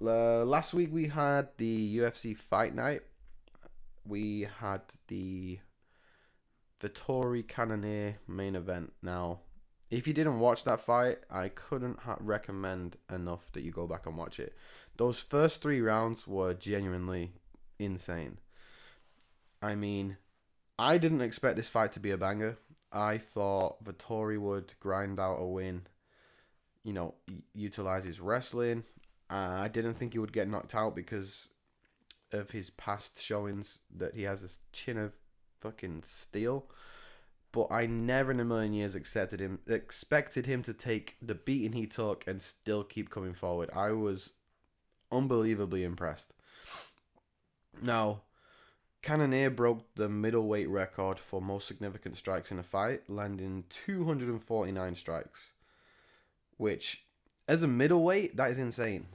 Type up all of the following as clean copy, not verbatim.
Last week we had the UFC Fight Night. We had the Vittori Cannonier main event. Now, if you didn't watch that fight, I couldn't recommend enough that you go back and watch it. Those first three rounds were genuinely insane. I mean, I didn't expect this fight to be a banger. I thought Vittori would grind out a win, utilize his wrestling. I didn't think he would get knocked out because of his past showings that he has this chin of fucking steel. But I never in a million years expected him to take the beating he took and still keep coming forward. I was unbelievably impressed. Now, Cannonier broke the middleweight record for most significant strikes in a fight, landing 249 strikes, which, as a middleweight, that is insane.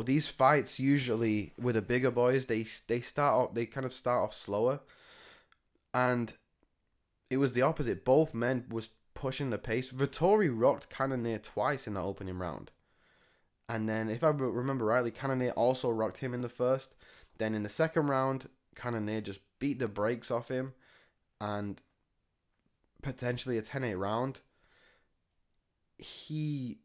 These fights usually with the bigger boys, they kind of start off slower, and it was the opposite. Both men was pushing the pace. Vittori rocked Cannonier twice in that opening round, and then if I remember rightly, Cannonier also rocked him in the first. Then in the second round, Cannonier just beat the brakes off him, and potentially a 10-8 round. He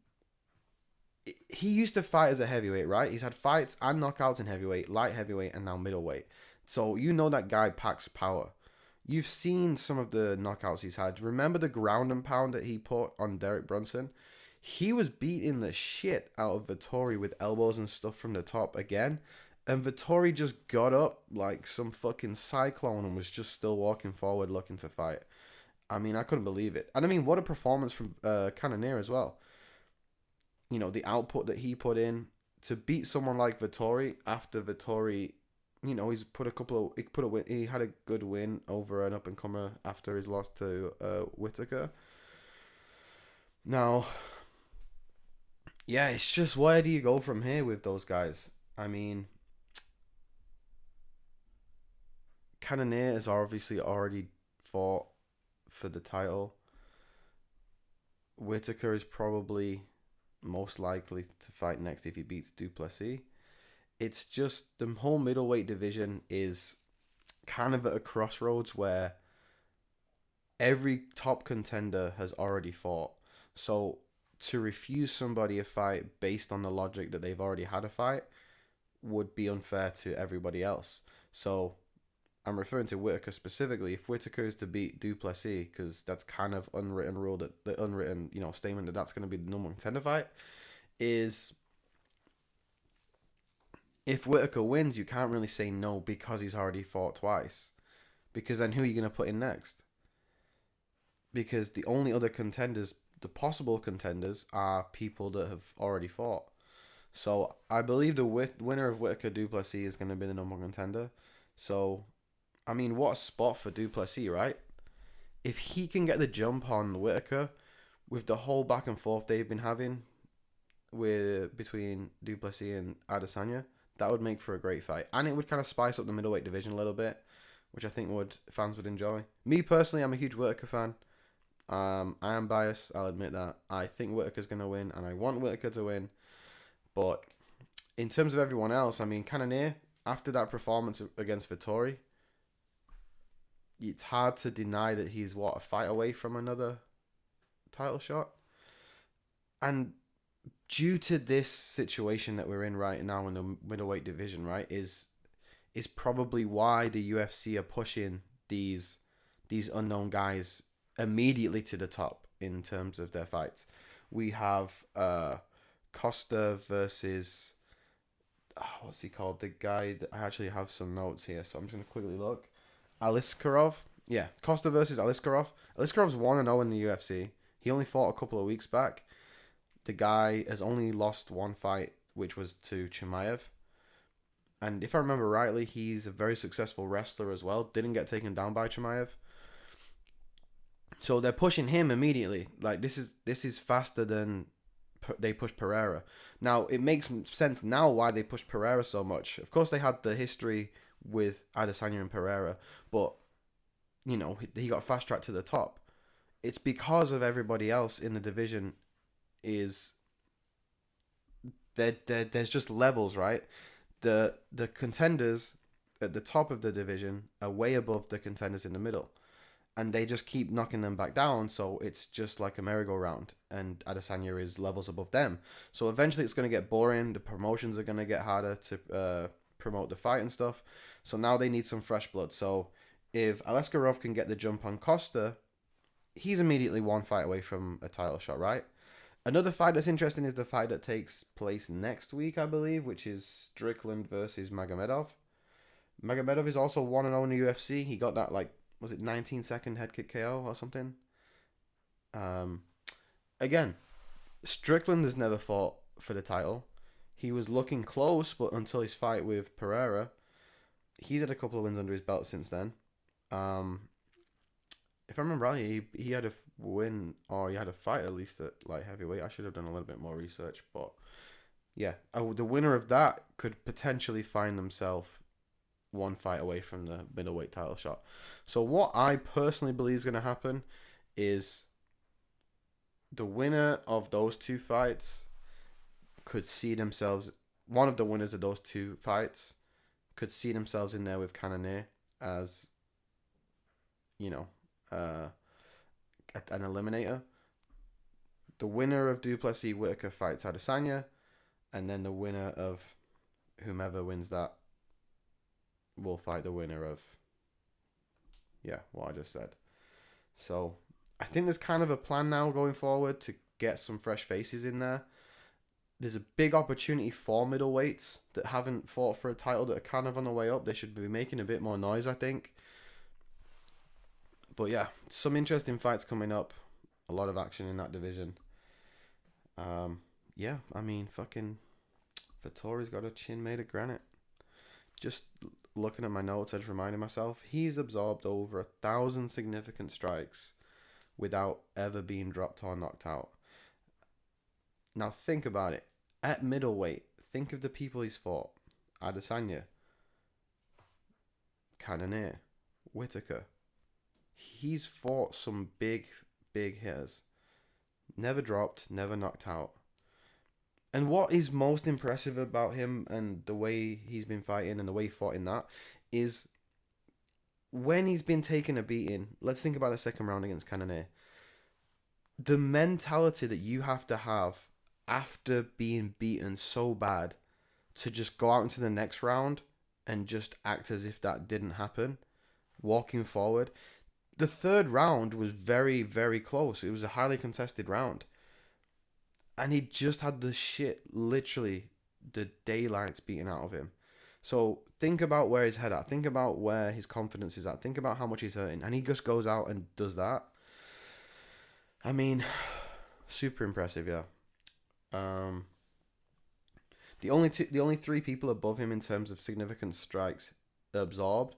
used to fight as a heavyweight, right? He's had fights and knockouts in heavyweight, light heavyweight, and now middleweight. So that guy packs power. You've seen some of the knockouts he's had. Remember the ground and pound that he put on Derek Brunson? He was beating the shit out of Vittori with elbows and stuff from the top again. And Vittori just got up like some fucking cyclone and was just still walking forward looking to fight. I mean, I couldn't believe it. And I mean, what a performance from Cannonier as well. The output that he put in to beat someone like Vittori after Vittori, he's put a couple of he had a good win over an up and comer after his loss to Whitaker. Now, yeah, it's just where do you go from here with those guys? I mean, Cannonier has obviously already fought for the title. Whitaker is probably most likely to fight next if he beats Duplessis. It's just the whole middleweight division is kind of at a crossroads where every top contender has already fought. So to refuse somebody a fight based on the logic that they've already had a fight would be unfair to everybody else. So I'm referring to Whitaker specifically. If Whitaker is to beat Duplessis, because that's kind of unwritten rule, that the unwritten statement that that's going to be the number one contender fight, is if Whitaker wins, you can't really say no because he's already fought twice. Because then who are you going to put in next? Because the only other contenders, the possible contenders, are people that have already fought. So I believe the winner of Whitaker Duplessis is going to be the number one contender. So, I mean, what a spot for Duplessis, right? If he can get the jump on Whitaker with the whole back and forth they've been having between Duplessis and Adesanya, that would make for a great fight. And it would kind of spice up the middleweight division a little bit, which I think fans would enjoy. Me personally, I'm a huge Whitaker fan. I am biased, I'll admit that. I think Whitaker's going to win, and I want Whitaker to win. But in terms of everyone else, I mean, Cannonier, after that performance against Vittori, it's hard to deny that he's, a fight away from another title shot. And due to this situation that we're in right now in the middleweight division, right, is probably why the UFC are pushing these unknown guys immediately to the top in terms of their fights. We have Costa versus what's he called? The guy that I actually have some notes here, so I'm just gonna quickly look. Aliskerov. Yeah, Costa versus Aliskerov. Aliskerov's 1-0 in the UFC. He only fought a couple of weeks back. The guy has only lost one fight, which was to Chimaev. And if I remember rightly, he's a very successful wrestler as well. Didn't get taken down by Chimaev. So they're pushing him immediately. Like, this is faster than they pushed Pereira. Now, it makes sense now why they pushed Pereira so much. Of course, they had the history with Adesanya and Pereira, but, he got fast tracked to the top. It's because of everybody else in the division there's just levels, right? The contenders at the top of the division are way above the contenders in the middle, and they just keep knocking them back down. So it's just like a merry-go-round, and Adesanya is levels above them. So eventually, it's going to get boring. The promotions are going to get harder to promote the fight and stuff. So now they need some fresh blood. So if Aleksarov can get the jump on Costa, he's immediately one fight away from a title shot, right? Another fight that's interesting is the fight that takes place next week, I believe, which is Strickland versus Magomedov. Magomedov is also 1-0 in the UFC. He got that, like, was it 19-second head kick KO or something? Again, Strickland has never fought for the title. He was looking close, but until his fight with Pereira, he's had a couple of wins under his belt since then. If I remember right, he had a win, or he had a fight at least at light heavyweight. I should have done a little bit more research, but yeah, the winner of that could potentially find themselves one fight away from the middleweight title shot. So what I personally believe is going to happen is the winner of those two fights could see themselves, one of the winners of those two fights could see themselves in there with Cannonier as, you know, an eliminator. The winner of Duplessis Whitaker fights Adesanya, and then the winner of whomever wins that will fight the winner of, yeah, what I just said. So I think there's kind of a plan now going forward to get some fresh faces in there. There's a big opportunity for middleweights that haven't fought for a title, that are kind of on the way up. They should be making a bit more noise, I think. But yeah, some interesting fights coming up. A lot of action in that division. Yeah, I mean, fucking Vettori's got a chin made of granite. Just looking at my notes, I just reminded myself, he's absorbed over 1,000 significant strikes without ever being dropped or knocked out. Now think about it. At middleweight, think of the people he's fought. Adesanya, Cannonier, Whitaker. He's fought some big hitters. Never dropped, never knocked out. And what is most impressive about him and the way he's been fighting and the way he fought in that is when he's been taking a beating. Let's think about the second round against Cannonier. The mentality that you have to have after being beaten so bad to just go out into the next round and just act as if that didn't happen, walking forward. The third round was very, very close. It was a highly contested round. And he just had the shit, literally, the daylights beaten out of him. So think about where his head at. Think about where his confidence is at. Think about how much he's hurting. And he just goes out and does that. I mean, super impressive, yeah. The only three people above him in terms of significant strikes absorbed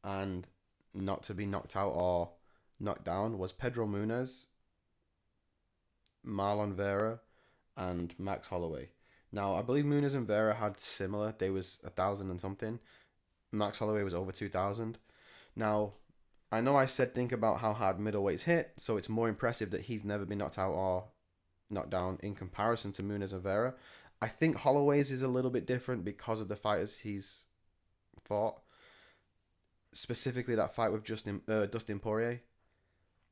and not to be knocked out or knocked down was Pedro Munez, Marlon Vera, and Max Holloway. Now, I believe Munez and Vera had similar. They was 1,000 and something. Max Holloway was over 2,000. Now, I know I said think about how hard middleweights hit, so it's more impressive that he's never been knocked out or knocked down in comparison to Munez and Vera. I think Holloway's is a little bit different because of the fighters he's fought. Specifically that fight with Dustin Poirier.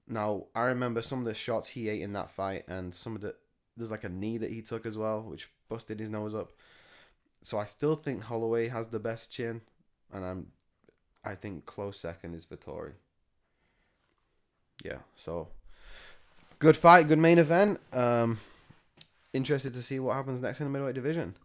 Now, I remember some of the shots he ate in that fight, and there's like a knee that he took as well, which busted his nose up. So I still think Holloway has the best chin, and I think close second is Vettori. Yeah, so good fight, good main event. Interested to see what happens next in the middleweight division.